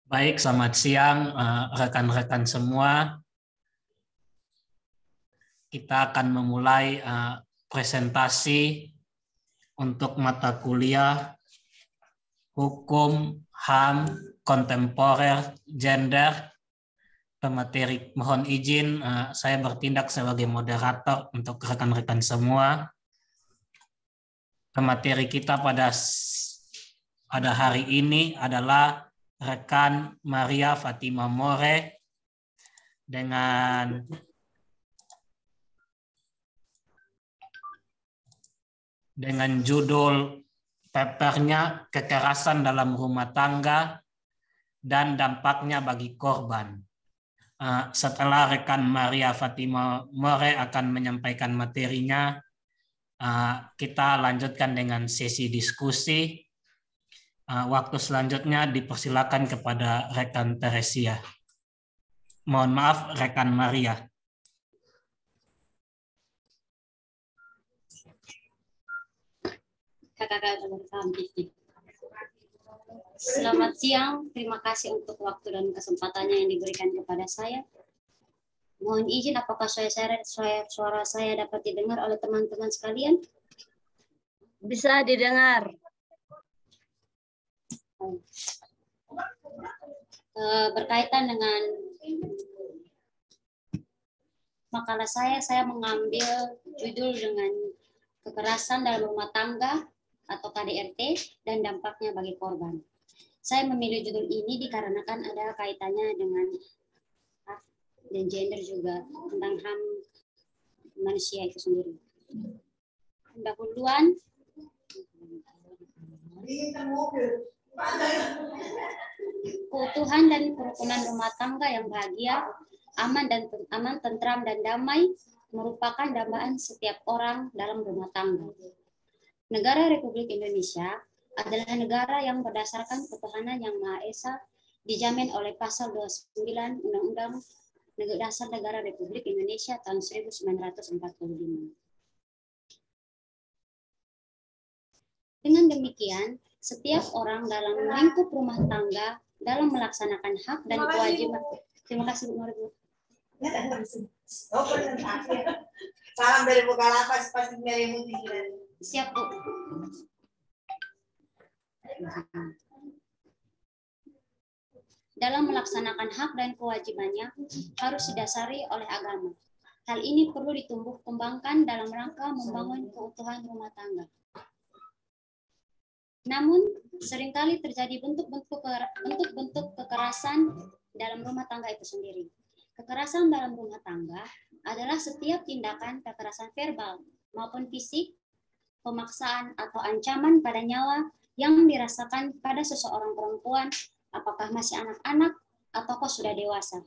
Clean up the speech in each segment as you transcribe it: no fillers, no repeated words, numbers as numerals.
Baik, selamat siang rekan-rekan semua. Kita akan memulai presentasi untuk mata kuliah Hukum, HAM, Kontemporer, Gender. Pemateri, mohon izin saya bertindak sebagai moderator untuk rekan-rekan semua. Pemateri kita pada hari ini adalah rekan Maria Fatima More dengan judul papernya Kekerasan dalam Rumah Tangga dan Dampaknya bagi Korban. Setelah rekan Maria Fatima More akan menyampaikan materinya, kita lanjutkan dengan sesi diskusi. Waktu selanjutnya dipersilakan kepada rekan Teresia. Mohon maaf, rekan Maria. Selamat siang, terima kasih untuk waktu dan kesempatannya yang diberikan kepada saya. Mohon izin, apakah suara saya dapat didengar oleh teman-teman sekalian? Bisa didengar. Berkaitan dengan makalah saya mengambil judul dengan kekerasan dalam rumah tangga atau KDRT dan dampaknya bagi korban. Saya memilih judul ini dikarenakan ada kaitannya dengan dan gender juga, tentang HAM manusia itu sendiri. Pendahuluan. Keutuhan dan kerukunan rumah tangga yang bahagia, aman, tentram dan damai merupakan dambaan setiap orang dalam rumah tangga. Negara Republik Indonesia adalah negara yang berdasarkan ketuhanan yang Maha Esa dijamin oleh pasal 29 Undang-Undang Dasar Negara Republik Indonesia tahun 1945. Dengan demikian, setiap orang dalam lingkup rumah tangga dalam melaksanakan hak dan kewajiban. Terima kasih Bu Mari. Salam dari Bukalapak, pasti Mary Muti. Siap Bu. Dalam melaksanakan hak dan kewajibannya harus didasari oleh agama. Hal ini perlu ditumbuh kembangkan dalam rangka membangun keutuhan rumah tangga. Namun, seringkali terjadi bentuk-bentuk kekerasan dalam rumah tangga itu sendiri. Kekerasan dalam rumah tangga adalah setiap tindakan kekerasan verbal maupun fisik, pemaksaan atau ancaman pada nyawa yang dirasakan pada seseorang perempuan, apakah masih anak-anak ataukah sudah dewasa,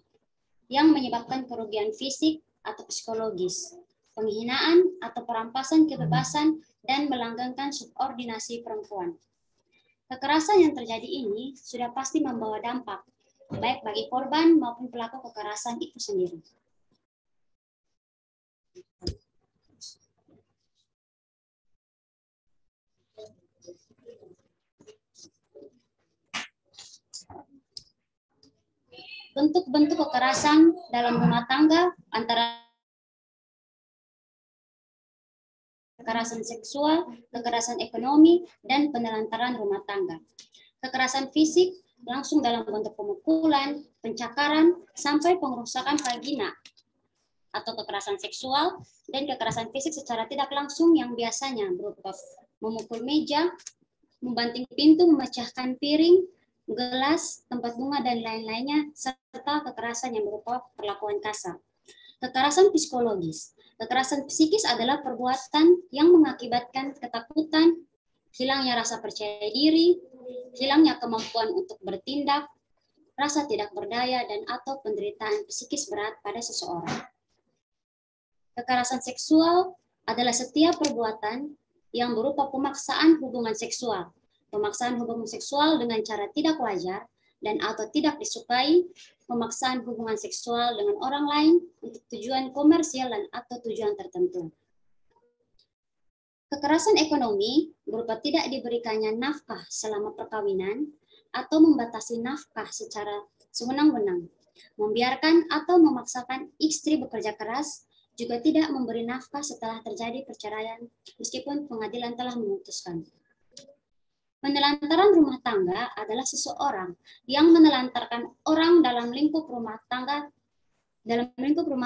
yang menyebabkan kerugian fisik atau psikologis, penghinaan atau perampasan kebebasan, dan melanggengkan subordinasi perempuan. Kekerasan yang terjadi ini sudah pasti membawa dampak, baik bagi korban maupun pelaku kekerasan itu sendiri. Bentuk-bentuk kekerasan dalam rumah tangga antara kekerasan seksual, kekerasan ekonomi, dan penelantaran rumah tangga. Kekerasan fisik langsung dalam bentuk pemukulan, pencakaran, sampai pengerusakan vagina, atau kekerasan seksual dan kekerasan fisik secara tidak langsung yang biasanya berupa memukul meja, membanting pintu, memecahkan piring, gelas, tempat bunga, dan lain-lainnya, serta kekerasan yang berupa perlakuan kasar. Kekerasan psikologis. Kekerasan psikis adalah perbuatan yang mengakibatkan ketakutan, hilangnya rasa percaya diri, hilangnya kemampuan untuk bertindak, rasa tidak berdaya, dan atau penderitaan psikis berat pada seseorang. Kekerasan seksual adalah setiap perbuatan yang berupa pemaksaan hubungan seksual. Pemaksaan hubungan seksual dengan cara tidak wajar dan atau tidak disukai, pemaksaan hubungan seksual dengan orang lain untuk tujuan komersial dan atau tujuan tertentu. Kekerasan ekonomi berupa tidak diberikannya nafkah selama perkawinan atau membatasi nafkah secara sewenang-wenang, membiarkan atau memaksakan istri bekerja keras, juga tidak memberi nafkah setelah terjadi perceraian meskipun pengadilan telah memutuskan. Penelantaran rumah tangga adalah seseorang yang menelantarkan orang dalam lingkup rumah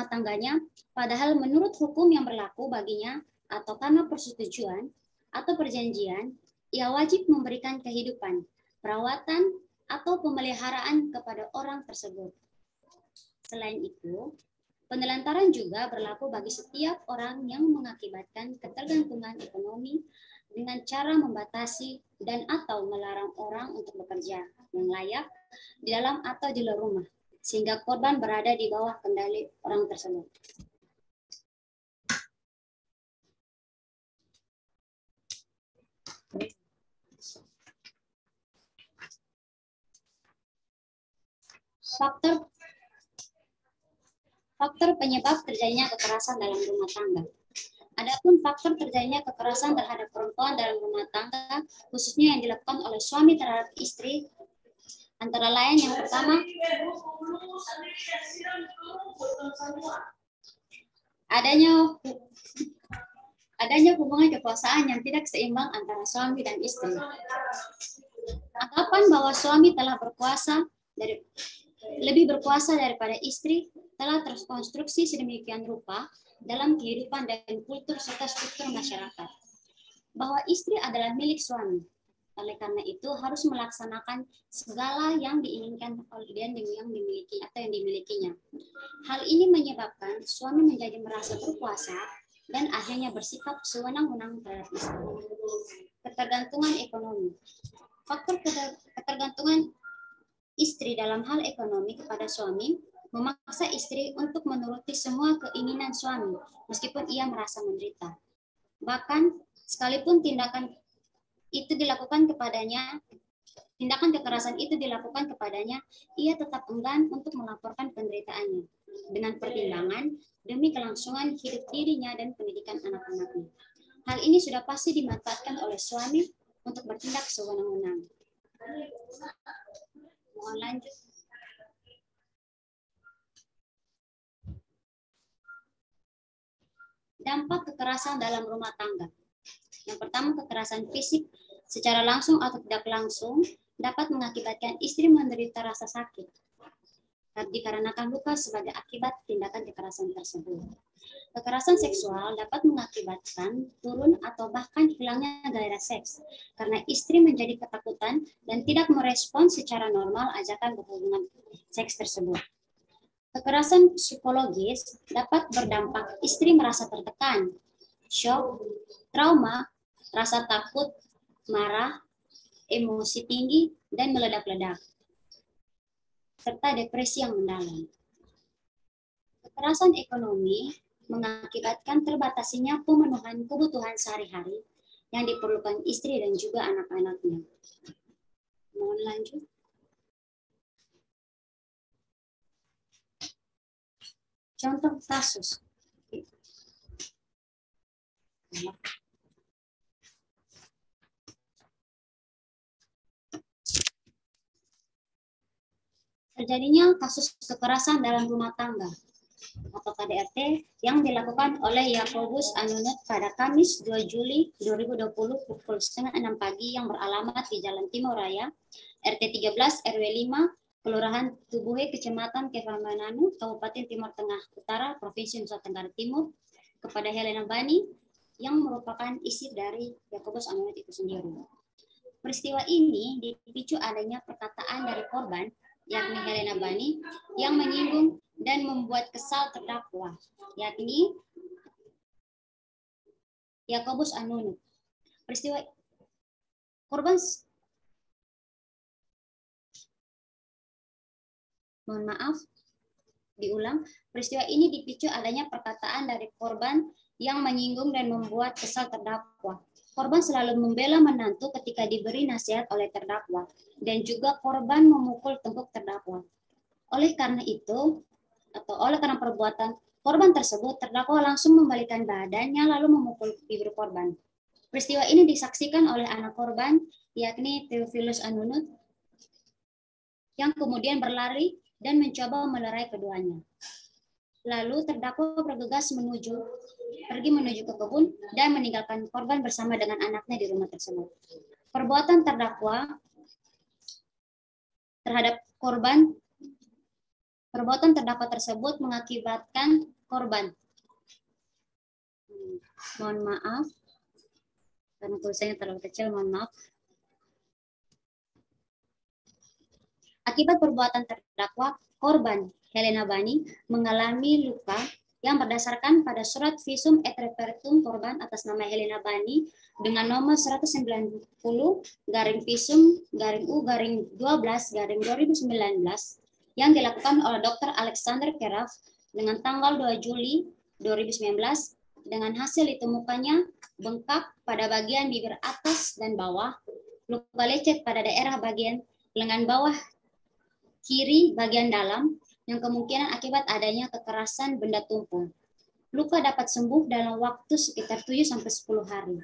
tangganya, padahal menurut hukum yang berlaku baginya atau karena persetujuan atau perjanjian, ia wajib memberikan kehidupan, perawatan, atau pemeliharaan kepada orang tersebut. Selain itu, penelantaran juga berlaku bagi setiap orang yang mengakibatkan ketergantungan ekonomi dengan cara membatasi dan atau melarang orang untuk bekerja yang layak di dalam atau di luar rumah, sehingga korban berada di bawah kendali orang tersebut. Faktor penyebab terjadinya kekerasan dalam rumah tangga. Adapun faktor terjadinya kekerasan terhadap perempuan dalam rumah tangga, khususnya yang dilakukan oleh suami terhadap istri, antara lain yang pertama, adanya hubungan kekuasaan yang tidak seimbang antara suami dan istri. Anggapan bahwa suami telah lebih berkuasa daripada istri telah terkonstruksi sedemikian rupa dalam kehidupan dan kultur serta struktur masyarakat, bahwa istri adalah milik suami. Oleh karena itu harus melaksanakan segala yang diinginkan oleh dia yang dimiliki atau yang dimilikinya. Hal ini menyebabkan suami menjadi merasa berkuasa dan akhirnya bersikap sewenang-wenang terhadap istri. Ketergantungan ekonomi. Faktor ketergantungan istri dalam hal ekonomi kepada suami memaksa istri untuk menuruti semua keinginan suami, meskipun ia merasa menderita. Bahkan, sekalipun tindakan kekerasan itu dilakukan kepadanya, ia tetap enggan untuk melaporkan penderitaannya, dengan pertimbangan demi kelangsungan hidup dirinya dan pendidikan anak-anaknya. Hal ini sudah pasti dimanfaatkan oleh suami untuk bertindak sewenang-wenang. Mohon lanjut. Dampak kekerasan dalam rumah tangga. Yang pertama, kekerasan fisik secara langsung atau tidak langsung dapat mengakibatkan istri menderita rasa sakit dikarenakan luka sebagai akibat tindakan kekerasan tersebut. Kekerasan seksual dapat mengakibatkan turun atau bahkan hilangnya gairah seks karena istri menjadi ketakutan dan tidak merespon secara normal ajakan berhubungan seks tersebut. Kekerasan psikologis dapat berdampak istri merasa tertekan, shock, trauma, rasa takut, marah, emosi tinggi, dan meledak-ledak, serta depresi yang mendalam. Kekerasan ekonomi mengakibatkan terbatasinya pemenuhan kebutuhan sehari-hari yang diperlukan istri dan juga anak-anaknya. Mohon lanjut. Contoh kasus. Terjadinya kasus kekerasan dalam rumah tangga atau KDRT yang dilakukan oleh Yakobus Anunut pada Kamis 2 Juli 2020 pukul 5:30 pagi yang beralamat di Jalan Timur Raya, RT 13 RW 5, Kelurahan Tubuhe, Kecamatan Kevamananu, Kabupaten Timur Tengah Utara, Provinsi Nusa Tenggara Timur, kepada Helena Bani yang merupakan istri dari Yakobus Anunut itu sendiri. Peristiwa ini dipicu adanya perkataan dari korban, yakni Helena Bani, yang menyinggung dan membuat kesal terdakwa, yakni Yakobus Anunut. Peristiwa korban Mohon maaf, diulang. Peristiwa ini dipicu adanya perkataan dari korban yang menyinggung dan membuat kesal terdakwa. Korban selalu membela menantu ketika diberi nasihat oleh terdakwa, dan juga korban memukul tengkuk terdakwa. Oleh karena perbuatan korban tersebut, terdakwa langsung membalikkan badannya lalu memukul bibir korban. Peristiwa ini disaksikan oleh anak korban, yakni Theophilus Anunut, yang kemudian berlari dan mencoba melerai keduanya. Lalu terdakwa bergegas pergi menuju ke kebun dan meninggalkan korban bersama dengan anaknya di rumah tersebut. Perbuatan terdakwa terhadap korban, perbuatan terdakwa tersebut mengakibatkan korban. Mohon maaf, karena tulisannya terlalu kecil, mohon maaf. Akibat perbuatan terdakwa, korban Helena Bani mengalami luka yang berdasarkan pada surat visum et repertum korban atas nama Helena Bani dengan nomor 190 garing visum garing U garing 12 garing 2019 yang dilakukan oleh Dr. Alexander Keraf dengan tanggal 2 Juli 2019 dengan hasil ditemukannya bengkak pada bagian bibir atas dan bawah, luka lecet pada daerah bagian lengan bawah kiri bagian dalam, yang kemungkinan akibat adanya kekerasan benda tumpul. Luka dapat sembuh dalam waktu sekitar 7-10 hari.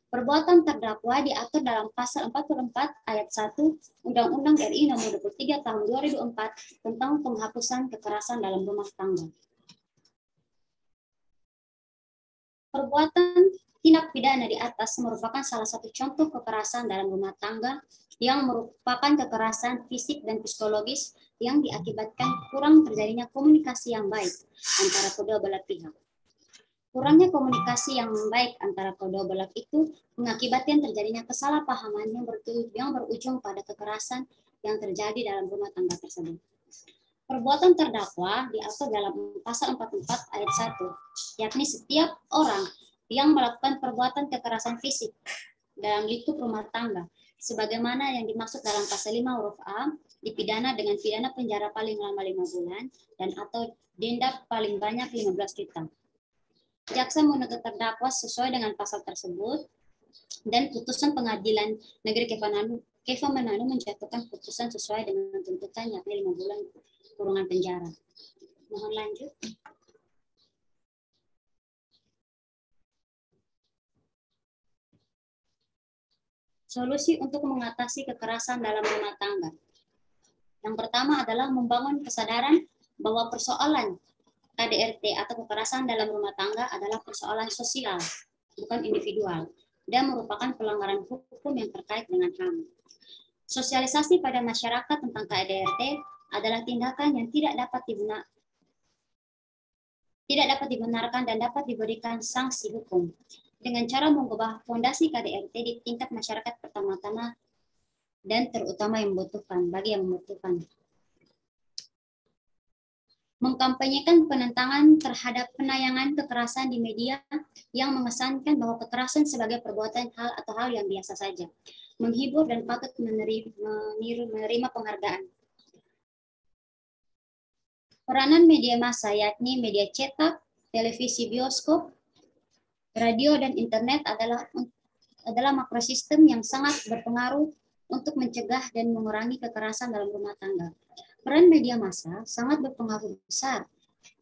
Perbuatan terdakwa diatur dalam pasal 44 ayat 1 Undang-Undang RI nomor 23 tahun 2004 tentang penghapusan kekerasan dalam rumah tangga. Perbuatan tindak pidana di atas merupakan salah satu contoh kekerasan dalam rumah tangga yang merupakan kekerasan fisik dan psikologis yang diakibatkan kurang terjadinya komunikasi yang baik antara kedua belah pihak. Kurangnya komunikasi yang baik antara kedua belah itu mengakibatkan terjadinya kesalahpahaman yang berujung pada kekerasan yang terjadi dalam rumah tangga tersebut. Perbuatan terdakwa diatur dalam pasal 44 ayat 1, yakni setiap orang yang melakukan perbuatan kekerasan fisik dalam lingkup rumah tangga sebagaimana yang dimaksud dalam pasal 5 huruf A, dipidana dengan pidana penjara paling lama 5 bulan dan atau denda paling banyak 15 juta. Jaksa menuntut terdakwa sesuai dengan pasal tersebut dan putusan pengadilan negeri Kepha Manado menjatuhkan putusan sesuai dengan tuntutan yakni 5 bulan kurungan penjara. Mohon lanjut. Solusi untuk mengatasi kekerasan dalam rumah tangga. Yang pertama adalah membangun kesadaran bahwa persoalan KDRT atau kekerasan dalam rumah tangga adalah persoalan sosial, bukan individual, dan merupakan pelanggaran hukum yang terkait dengan HAM. Sosialisasi pada masyarakat tentang KDRT adalah tindakan yang tidak dapat dibenarkan dan dapat diberikan sanksi hukum dengan cara mengubah fondasi KDRT di tingkat masyarakat pertama-tama dan terutama yang membutuhkan, bagi yang membutuhkan. Mengkampanyekan penentangan terhadap penayangan kekerasan di media yang mengesankan bahwa kekerasan sebagai perbuatan hal atau hal yang biasa saja, menghibur dan patut menerima penghargaan. Peranan media massa yakni media cetak, televisi, bioskop, radio dan internet adalah makrosistem yang sangat berpengaruh untuk mencegah dan mengurangi kekerasan dalam rumah tangga. Peran media massa sangat berpengaruh besar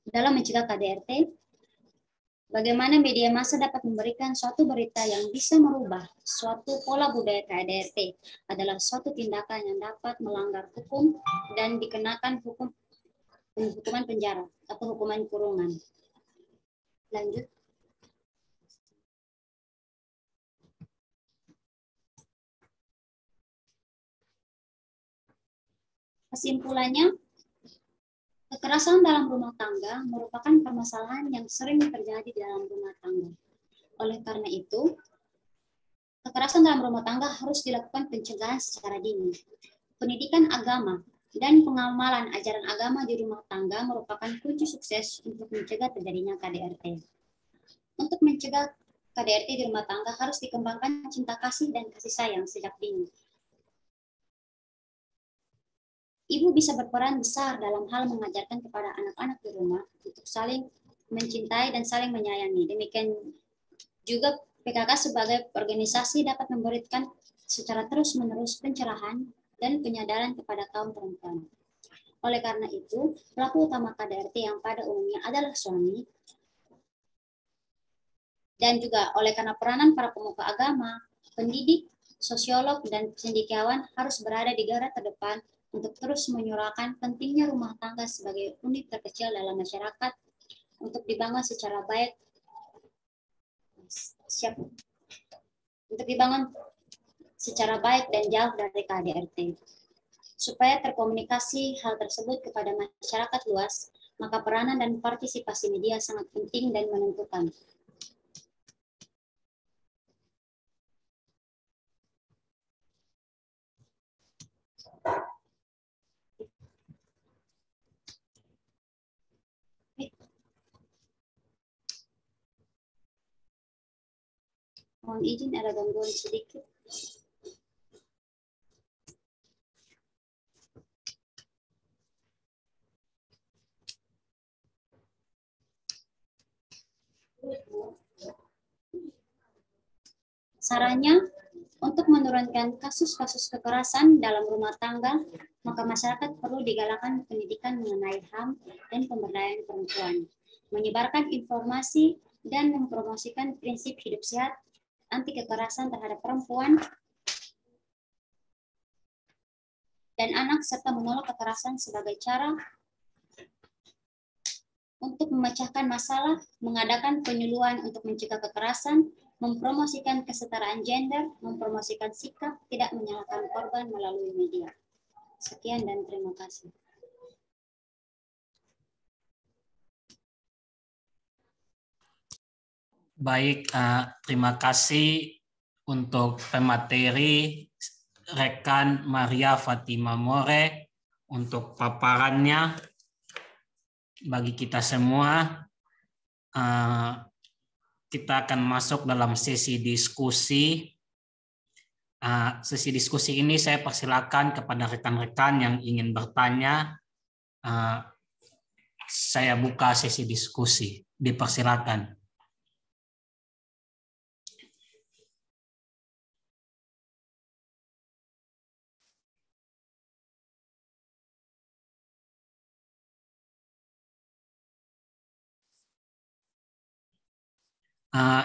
dalam mencegah KDRT. Bagaimana media massa dapat memberikan suatu berita yang bisa merubah suatu pola budaya KDRT adalah suatu tindakan yang dapat melanggar hukum dan dikenakan hukuman penjara atau hukuman kurungan. Lanjut. Kesimpulannya, kekerasan dalam rumah tangga merupakan permasalahan yang sering terjadi di dalam rumah tangga. Oleh karena itu, kekerasan dalam rumah tangga harus dilakukan pencegahan secara dini. Pendidikan agama dan pengamalan ajaran agama di rumah tangga merupakan kunci sukses untuk mencegah terjadinya KDRT. Untuk mencegah KDRT di rumah tangga harus dikembangkan cinta kasih dan kasih sayang sejak dini. Ibu bisa berperan besar dalam hal mengajarkan kepada anak-anak di rumah untuk saling mencintai dan saling menyayangi. Demikian juga PKK sebagai organisasi dapat memberikan secara terus-menerus pencerahan dan penyadaran kepada kaum perempuan. Oleh karena itu, pelaku utama KDRT yang pada umumnya adalah suami, dan juga oleh karena peranan para pemuka agama, pendidik, sosiolog, dan cendekiawan harus berada di garda terdepan untuk terus menyuarakan pentingnya rumah tangga sebagai unit terkecil dalam masyarakat untuk dibangun secara baik, dan jauh dari KDRT. Supaya terkomunikasi hal tersebut kepada masyarakat luas, maka peranan dan partisipasi media sangat penting dan menentukan. Mohon izin ada gangguan sedikit. Sarannya, untuk menurunkan kasus-kasus kekerasan dalam rumah tangga, maka masyarakat perlu digalakkan pendidikan mengenai HAM dan pemberdayaan perempuan, menyebarkan informasi dan mempromosikan prinsip hidup sehat, anti kekerasan terhadap perempuan dan anak, serta menolak kekerasan sebagai cara untuk memecahkan masalah, mengadakan penyuluhan untuk mencegah kekerasan, mempromosikan kesetaraan gender, mempromosikan sikap tidak menyalahkan korban melalui media. Sekian dan terima kasih. Baik, terima kasih untuk pemateri rekan Maria Fatima More untuk paparannya. Bagi kita semua, kita akan masuk dalam sesi diskusi. Sesi diskusi ini saya persilakan kepada rekan-rekan yang ingin bertanya. Saya buka sesi diskusi. Dipersilakan.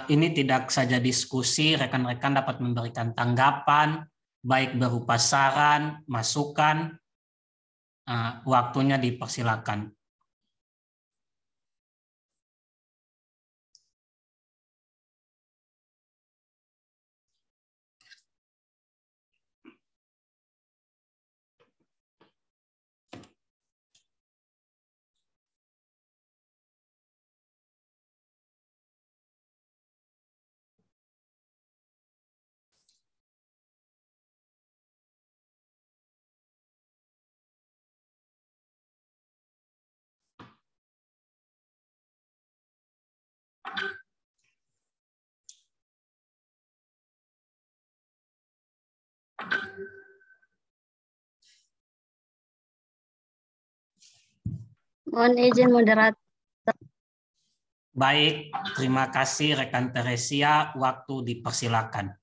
Ini tidak saja diskusi, rekan-rekan dapat memberikan tanggapan, baik berupa saran, masukan, waktunya dipersilakan. Mohon izin moderator. Baik, terima kasih rekan Teresia, waktu dipersilakan.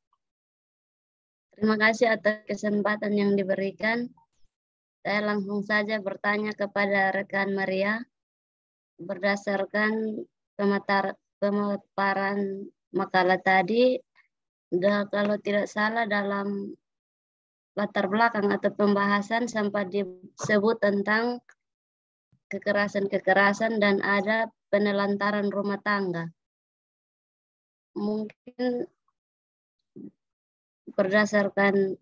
Terima kasih atas kesempatan yang diberikan. Saya langsung saja bertanya kepada rekan Maria. Berdasarkan pemaparan makalah tadi, kalau tidak salah dalam latar belakang atau pembahasan sempat disebut tentang kekerasan-kekerasan dan ada penelantaran rumah tangga. Mungkin berdasarkan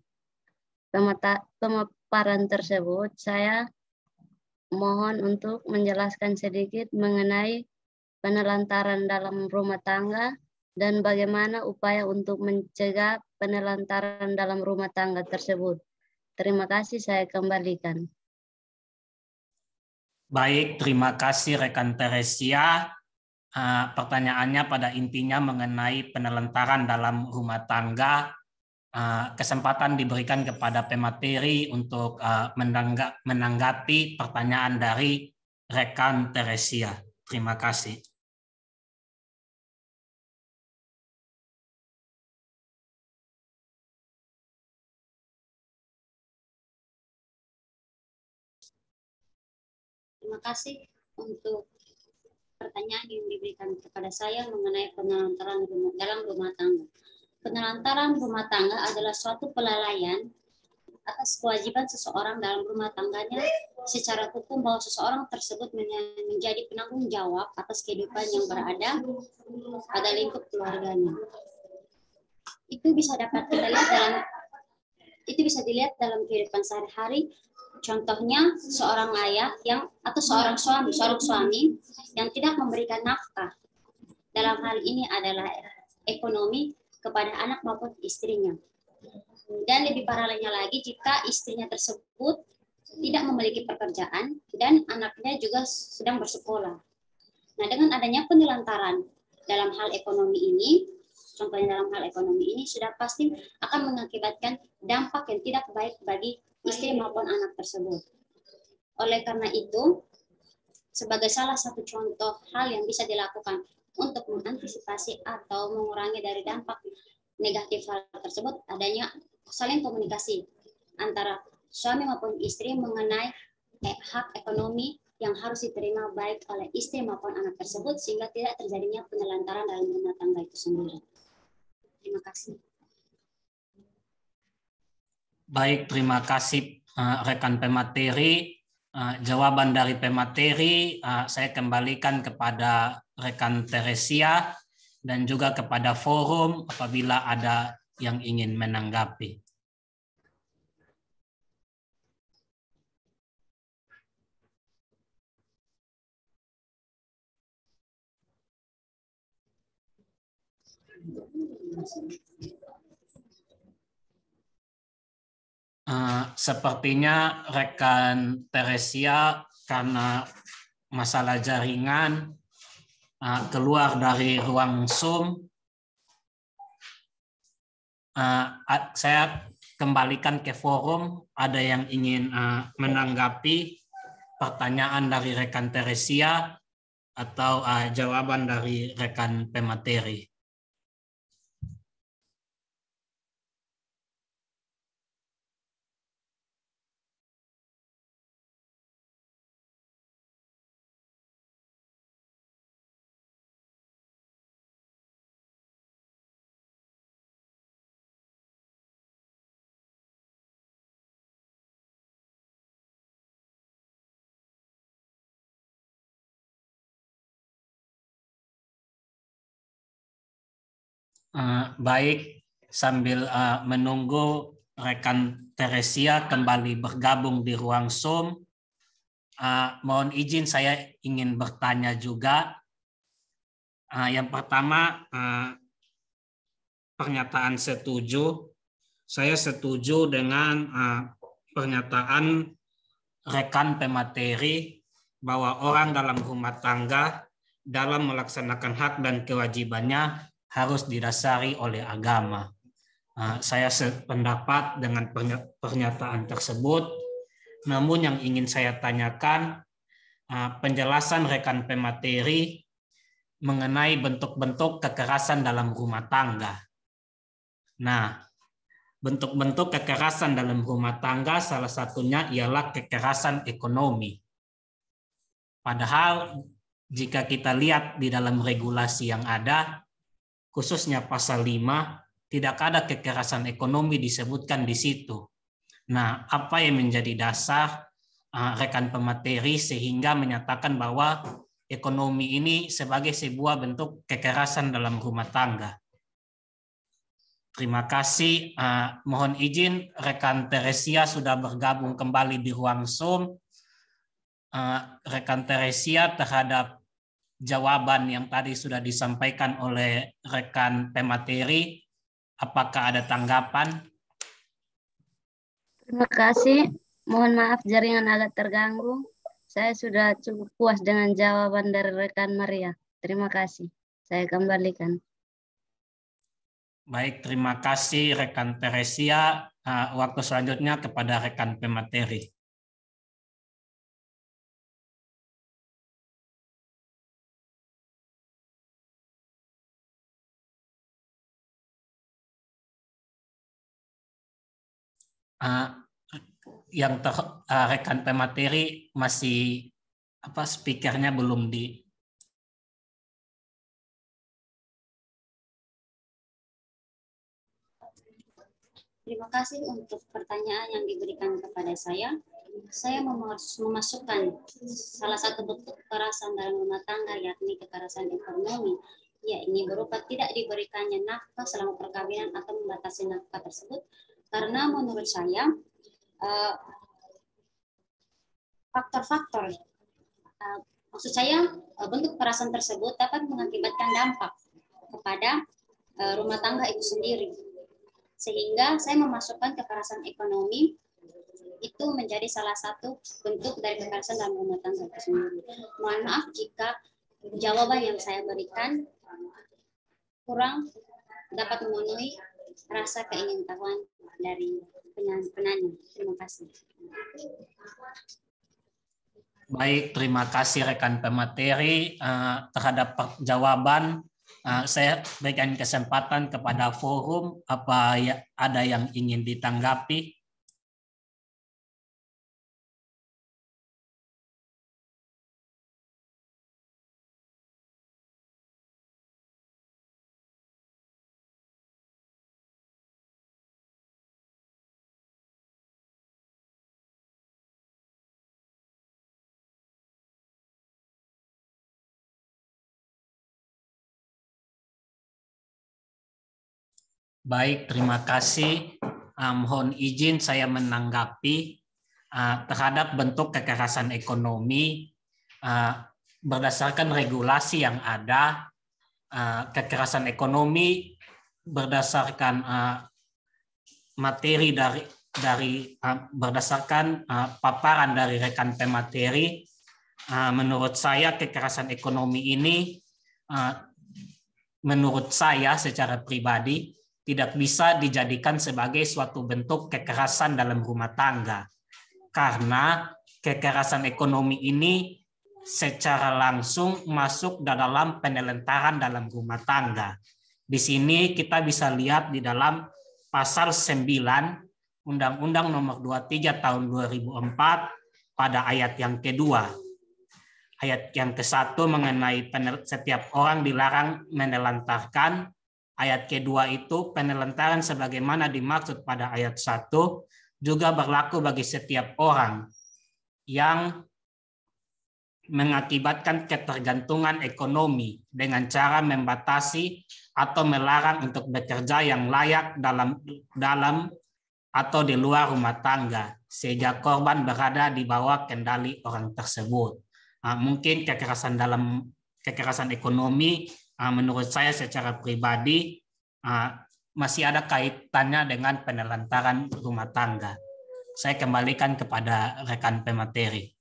pemaparan tersebut, saya mohon untuk menjelaskan sedikit mengenai penelantaran dalam rumah tangga dan bagaimana upaya untuk mencegah penelantaran dalam rumah tangga tersebut. Terima kasih, saya kembalikan. Baik, terima kasih rekan Teresia. Pertanyaannya pada intinya mengenai penelantaran dalam rumah tangga. Kesempatan diberikan kepada pemateri untuk menanggapi pertanyaan dari rekan Teresia. Terima kasih. Terima kasih untuk pertanyaan yang diberikan kepada saya mengenai penelantaran dalam rumah tangga. Penelantaran rumah tangga adalah suatu kelalaian atas kewajiban seseorang dalam rumah tangganya secara hukum bahwa seseorang tersebut menjadi penanggung jawab atas kehidupan yang berada pada lingkup keluarganya. Itu bisa dilihat dalam kehidupan sehari-hari. Contohnya seorang ayah atau seorang suami yang tidak memberikan nafkah. Dalam hal ini adalah ekonomi kepada anak maupun istrinya. Dan lebih parahnya lagi jika istrinya tersebut tidak memiliki pekerjaan dan anaknya juga sedang bersekolah. Nah, dengan adanya penelantaran dalam hal ekonomi ini, contohnya dalam hal ekonomi ini sudah pasti akan mengakibatkan dampak yang tidak baik bagi istri maupun anak tersebut. Oleh karena itu, sebagai salah satu contoh hal yang bisa dilakukan untuk mengantisipasi atau mengurangi dari dampak negatif hal tersebut, adanya saling komunikasi antara suami maupun istri mengenai hak ekonomi yang harus diterima baik oleh istri maupun anak tersebut sehingga tidak terjadinya penelantaran dalam rumah tangga itu sendiri. Terima kasih. Baik, terima kasih rekan pemateri. Jawaban dari pemateri saya kembalikan kepada rekan Teresia dan juga kepada forum apabila ada yang ingin menanggapi. Sepertinya rekan Teresia karena masalah jaringan keluar dari ruang Zoom. Saya kembalikan ke forum. Ada yang ingin menanggapi pertanyaan dari rekan Teresia atau jawaban dari rekan pemateri? Baik, sambil menunggu rekan Teresia kembali bergabung di ruang Zoom, mohon izin saya ingin bertanya juga. Yang pertama, pernyataan setuju. Saya setuju dengan pernyataan rekan pemateri bahwa orang dalam rumah tangga dalam melaksanakan hak dan kewajibannya harus didasari oleh agama. Saya sependapat dengan pernyataan tersebut. Namun yang ingin saya tanyakan, penjelasan rekan pemateri mengenai bentuk-bentuk kekerasan dalam rumah tangga. Nah, bentuk-bentuk kekerasan dalam rumah tangga salah satunya ialah kekerasan ekonomi. Padahal jika kita lihat di dalam regulasi yang ada, khususnya pasal 5, tidak ada kekerasan ekonomi disebutkan di situ. Nah, apa yang menjadi dasar rekan pemateri sehingga menyatakan bahwa ekonomi ini sebagai sebuah bentuk kekerasan dalam rumah tangga? Terima kasih. Mohon izin rekan Teresia sudah bergabung kembali di ruang Zoom. Rekan Teresia terhadap jawaban yang tadi sudah disampaikan oleh rekan pemateri, apakah ada tanggapan? Terima kasih. Mohon maaf jaringan agak terganggu. Saya sudah cukup puas dengan jawaban dari rekan Maria. Terima kasih. Saya kembalikan. Baik, terima kasih rekan Teresia. Waktu selanjutnya kepada rekan pemateri. Rekan pemateri masih speakernya belum di. Terima kasih untuk pertanyaan yang diberikan kepada saya. Saya memasukkan salah satu bentuk kekerasan dalam rumah tangga, yakni kekerasan ekonomi, yakni berupa tidak diberikannya nafkah selama perkawinan atau membatasi nafkah tersebut. Karena menurut saya faktor-faktor, maksud saya bentuk kekerasan tersebut dapat mengakibatkan dampak kepada rumah tangga itu sendiri. Sehingga saya memasukkan kekerasan ekonomi itu menjadi salah satu bentuk dari kekerasan dalam rumah tangga itu sendiri. Mohon maaf jika jawaban yang saya berikan kurang dapat memenuhi rasa keingintahuan dari penanya. Terima kasih. Baik, terima kasih rekan pemateri terhadap jawaban. Saya berikan kesempatan kepada forum, apa ya, ada yang ingin ditanggapi? Baik, terima kasih. Mohon izin saya menanggapi terhadap bentuk kekerasan ekonomi berdasarkan regulasi yang ada. Kekerasan ekonomi berdasarkan materi berdasarkan paparan dari rekan pemateri. Menurut saya kekerasan ekonomi ini, menurut saya secara pribadi, tidak bisa dijadikan sebagai suatu bentuk kekerasan dalam rumah tangga. Karena kekerasan ekonomi ini secara langsung masuk dalam penelantaran dalam rumah tangga. Di sini kita bisa lihat di dalam pasal 9 Undang-Undang Nomor 23 Tahun 2004 pada ayat yang kedua. Ayat yang ke-1 mengenai setiap orang dilarang menelantarkan. Ayat kedua itu penelantaran sebagaimana dimaksud pada ayat 1 juga berlaku bagi setiap orang yang mengakibatkan ketergantungan ekonomi dengan cara membatasi atau melarang untuk bekerja yang layak dalam atau di luar rumah tangga sehingga korban berada di bawah kendali orang tersebut. Mungkin kekerasan ekonomi menurut saya secara pribadi masih ada kaitannya dengan penelantaran rumah tangga. Saya kembalikan kepada rekan pemateri.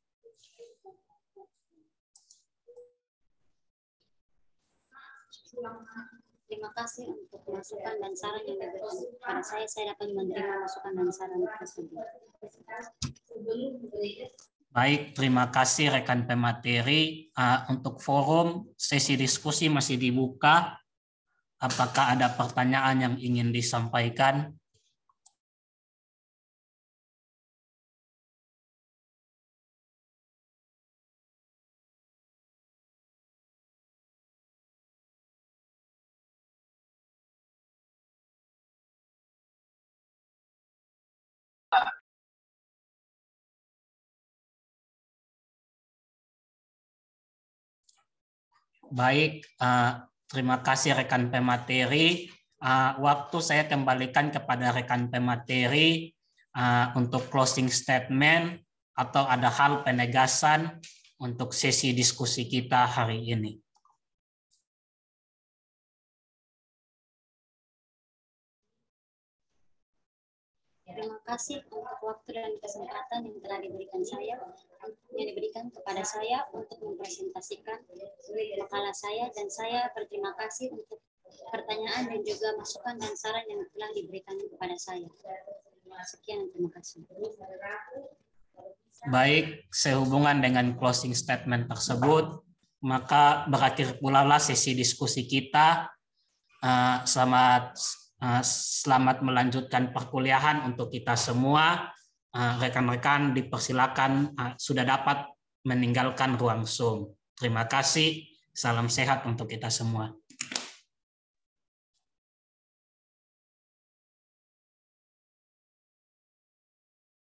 Terima kasih untuk masukan dan saran yang diberikan kepada saya. Saya dapat menerima masukan dan saran tersebut. Baik, terima kasih rekan pemateri. Untuk forum, sesi diskusi masih dibuka. Apakah ada pertanyaan yang ingin disampaikan? Baik, terima kasih rekan pemateri. Waktu saya kembalikan kepada rekan pemateri untuk closing statement atau ada hal penegasan untuk sesi diskusi kita hari ini. Terima kasih untuk waktu dan kesempatan yang telah diberikan kepada saya untuk mempresentasikan makalah saya, dan saya berterima kasih untuk pertanyaan dan juga masukan dan saran yang telah diberikan kepada saya. Sekian, terima kasih. Baik, sehubungan dengan closing statement tersebut, maka berakhir pula lah sesi diskusi kita. Selamat melanjutkan perkuliahan untuk kita semua. Rekan-rekan dipersilakan sudah dapat meninggalkan ruang Zoom. Terima kasih. Salam sehat untuk kita semua.